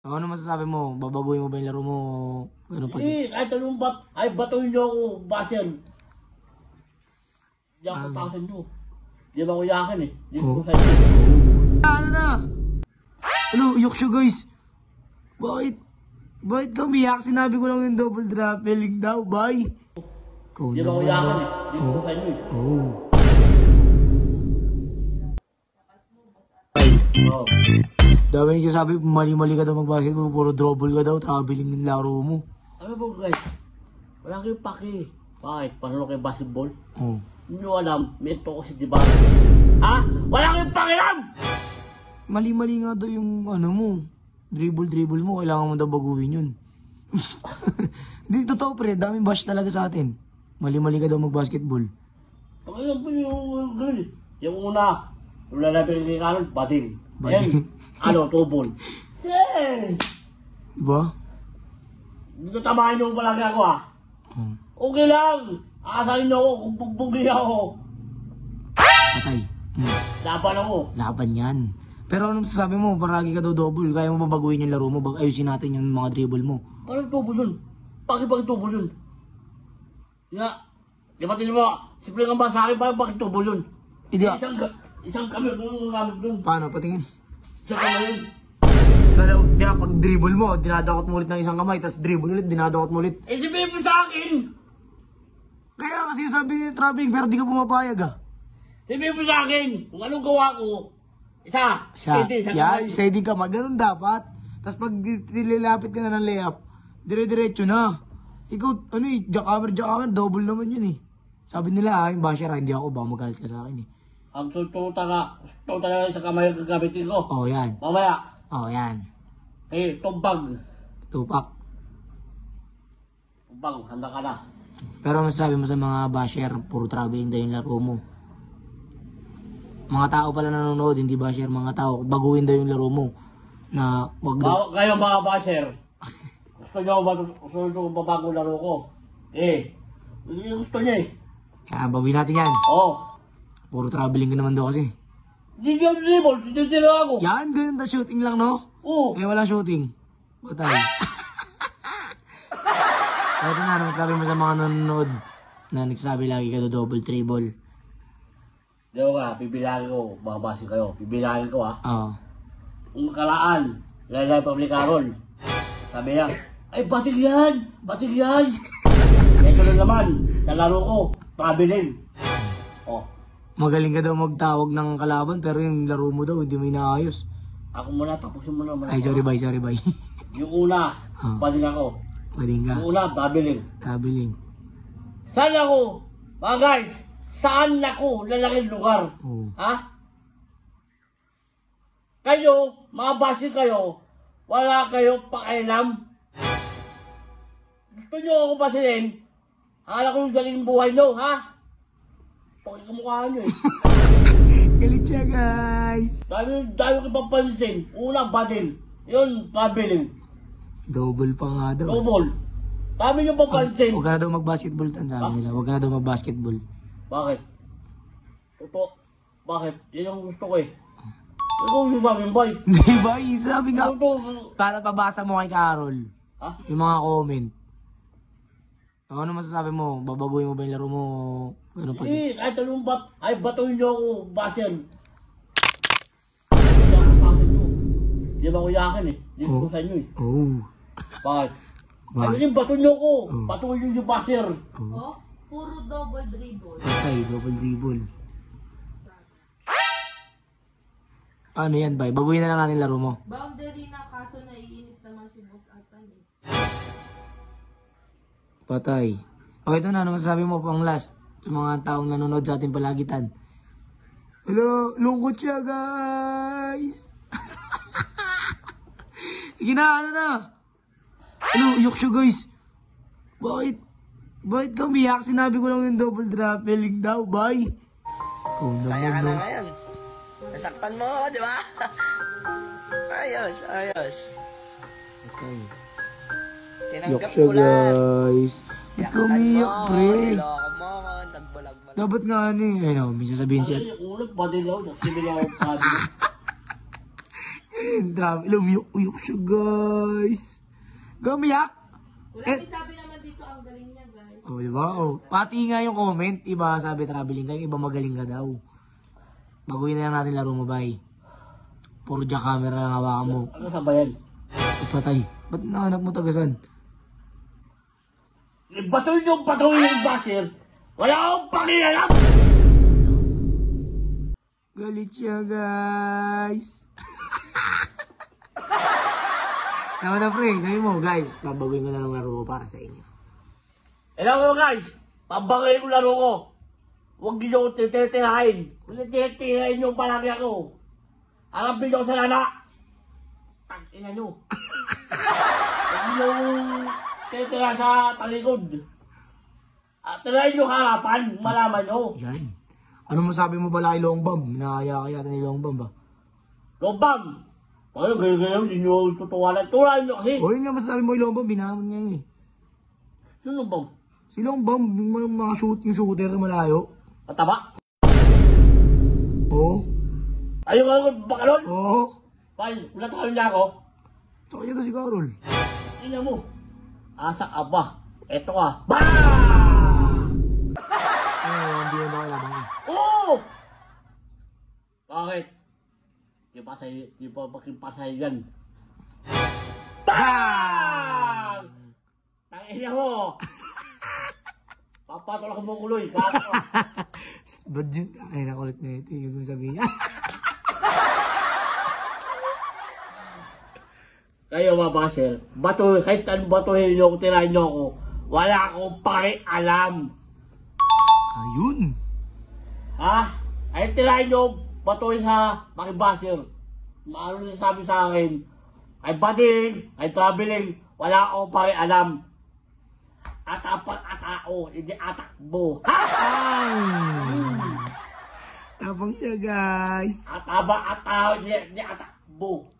Ano masasabi mo? Babaguhin mo ba yung laro mo? Ano pa din? Kahit anong batuhin niyo ako, baser. Hindi ako Ah. tasan niyo. Di ba ko yakin eh? Di Oh. ko sa inyo. Ano na? Ano, uyok siya guys. Bakit? Bakit ka umiyak? Sinabi ko lang yung double dropping daw, bye. Ikaw Di ba ko naman, yakin ah. eh? Di ko sa inyo eh. Oh. Oo. Dami nagsasabi, mali-mali ka daw mag-basketball, puro double ka daw, traveling yung laro mo. Ano po guys? Wala kayong paki. Bakit? Paano kayo basketball? Oh. Hindi nyo alam, may ito ko si Diba? Ha? Wala kayong pakialam! Mali-mali nga daw yung ano mo. Dribble mo, kailangan mo daw baguhin yun. Hindi, totoo pre, daming bash talaga sa atin. Mali-mali ka daw mag-basketball. Pakailan po yung gano'n eh. Yung una, yung lalapin kay Kanon, bading. Bading. Ano, tubol. Yes! Diba? Dito tamahin nyo palagi ako ah. Oh. Okay lang. Aasahin nyo ako kung pagpugi ako. Patay. Laban ako. Laban yan. Pero anong sasabi mo, paragi ka daw double, kaya mo babaguhin yung laro mo, ayusin natin yung mga dribble mo. Paano tubol yun? Bakit tubol yun? Di ba mo, simple nga ba sa akin, bakit tubol yun? Hindi Isang kami kung gamit dun. Paano? Patingin. Isang kamay yun. Di ba, pag dribble mo, dinadakot mo ulit ng isang kamay, tapos dribble ulit, dinadakot mo ulit. Eh, sabihin mo sa akin! Kaya kasi sabi ni traveling, pero di ka pumapayag ah. Sabihin mo sa akin kung anong gawa ko. Isa. Steady, isang Yan, kamay. steady ka, ganun dapat. Tapos pag nililapit ka na ng layup, dire-diretso na. Ikaw, ano eh, jackhammer, double naman yun eh. Sabi nila yung basher, hindi ako, baka magalit ka sa akin eh. Ang tututa nga sa kamay ang gagamitin ko. Oh, yan. Mamaya, Oh, yan. tumpag. Tupak. Tumpag, handa ka na. Pero masasabi mo sa mga basher, puro traveling daw yung laro mo. Mga tao pala nanonood, hindi basher, mga tao, baguhin daw yung laro mo. Na wag daw. Kayo mga basher, gusto nyo babago laro ko? Gusto nyo eh. Kaya baguhin natin yan. Oo. Puro traveling ka naman daw kasi. Hindi nyo dribble, hindi lang ako. Yan, ganun na shooting lang, no? Oo. Kaya wala shooting. Patay. Ito na, sabi mo sa mga nanonood na nagsasabi lagi ka double triple. Di ba ka, bibilangin ko, babasi kayo, bibilangin ko ah. Oo. Kung makalaan, lalay publikarol. Sabi niya, ay batig yan! Batig yan! Ito na naman, sa laro ko, traveling. Oh, Magaling ka daw magtawag ng kalaban pero yung laro mo daw hindi mo inaayos. ako muna, tapusin mo naman. Ay, sorry bye. Yung una, Ah. bating ako. Maling ka. Yung una, traveling. Traveling. Saan ako? Mga guys, saan ako lalaking lugar? Oo. Ha? Kayo, mga basi kayo, wala kayo pakialam. Gusto nyo ako basilin? Hala ko yung daling buhay nyo, ha? Pakikamukhaan nyo eh. Galit siya, guys. Dami ko papansin. Una, bading. Yun, traveling. Double pa nga daw. Double. Dami nyo papansin. Huwag ka na daw mag-basketball, sabi nila. Huwag ka na daw mag-basketball. Bakit? Totoo. Bakit? Yun ang gusto ko eh. Ikaw yung sabi mo, boy. Hindi ba? Sabi nga. Totoo. Para pabasa mo kay Carol. Ha? Yung mga comment. Ano masasabi mo? Babaguhin mo ba yung laro mo? Ano pa? Kahit anong batuhin nyo ako, baser. Hindi ako bakit nyo. Di ba ko yakin eh? Di ko sa inyo eh. Oh. Bakit? Bakit? Ano yung bato nyo ko? Oh. Batuhin nyo yung baser. Oh. Oh, puro double dribble. Patay, double dribble. Ano yan, bay? Baguhin na lang natin laro mo. Boundary na kaso naiinis naman si Boss Atan eh. Patay. O ito na, ano masasabi mo pang last sa mga taong nanonood sa ating palagitan? Hello, lungkot siya, guys. Ano na? Ano, uyok siya, guys. Bakit? Bakit ka umiyak? Sinabi ko lang yung double dropping daw, bye. Saya ka na ngayon. Nasaktan mo ako, di ba? Ayos. Okay. Tinanggap Uyok siya, ko lang. guys. Ba't ka umiyak, pre? Niloko mo ako, nagbalag-balag. Dapat nga ano eh. Ay no, may sasabihin siya. Ay, ulit, bading ako. Sige lang ako, bading. Ayun, travel. Umiyok siya, guys. Gumiyak. Wala Eh. may sabi naman dito, ang galing niya, guys. Oh, diba? Oh. Pati nga yung comment, iba sabi traveling ka, iba magaling ka daw. Baguhin na lang natin laro mo, bay. Puro camera lang hawakan mo. Ano sa bayan? Patay. Ba't nahanap mo tagasan? Batuin yung basher. Wala akong pakialam! Galit siya, guys. Tama na, pre. Sabi mo, guys, babaguhin ko na lang laro ko para sa inyo. Alam mo guys, pabagay ko laro ko. Huwag niyo ko titirahin. Kung titirahin niyo palagi ako, harapin niyo sa lana. Tangina niyo. Huwag niyo titira sa talikod. At tirahin niyo harapan, malaman niyo. Yan. Ano masabi mo bala kay Longbam? Nakaya-kaya ni Longbam ba? Lobang! Ay, gaya-gaya, hindi niyo tutuwanan. Turahin niyo kasi. O yun nga masasabi mo kay Longbam, binahamon niya yun eh. Sino Lobang? Si Longbam, yung mga yung shooter na malayo. Mataba? Oo. Ayaw nga bakalon? Oo. Fine, ulatahan niya ako. Saka niya to si Carol. Tingnan mo. Asa aba. Eto ka. Bang! Ay, hindi na ba kailangan ka? Oo! Bakit? Di pa makipasahigan. Bang! Tangina mo! Papatol ako mo kuloy. Kako. Ba't yun? Ay, nakulit na ito. Yung sabi niya. Kayo mga basher, kahit anong batuhin niyo kung tirahin niyo ako, wala akong pakialam. Ayun. Ha? Ay tirahin niyo, batuhin sa mga basher. Ano na sabi sa akin? Ay bading, ay traveling, wala akong pakialam. Atapang atao, hindi atakbo. Ha? Ay! Tapang siya, guys. Ataba atao, hindi atakbo.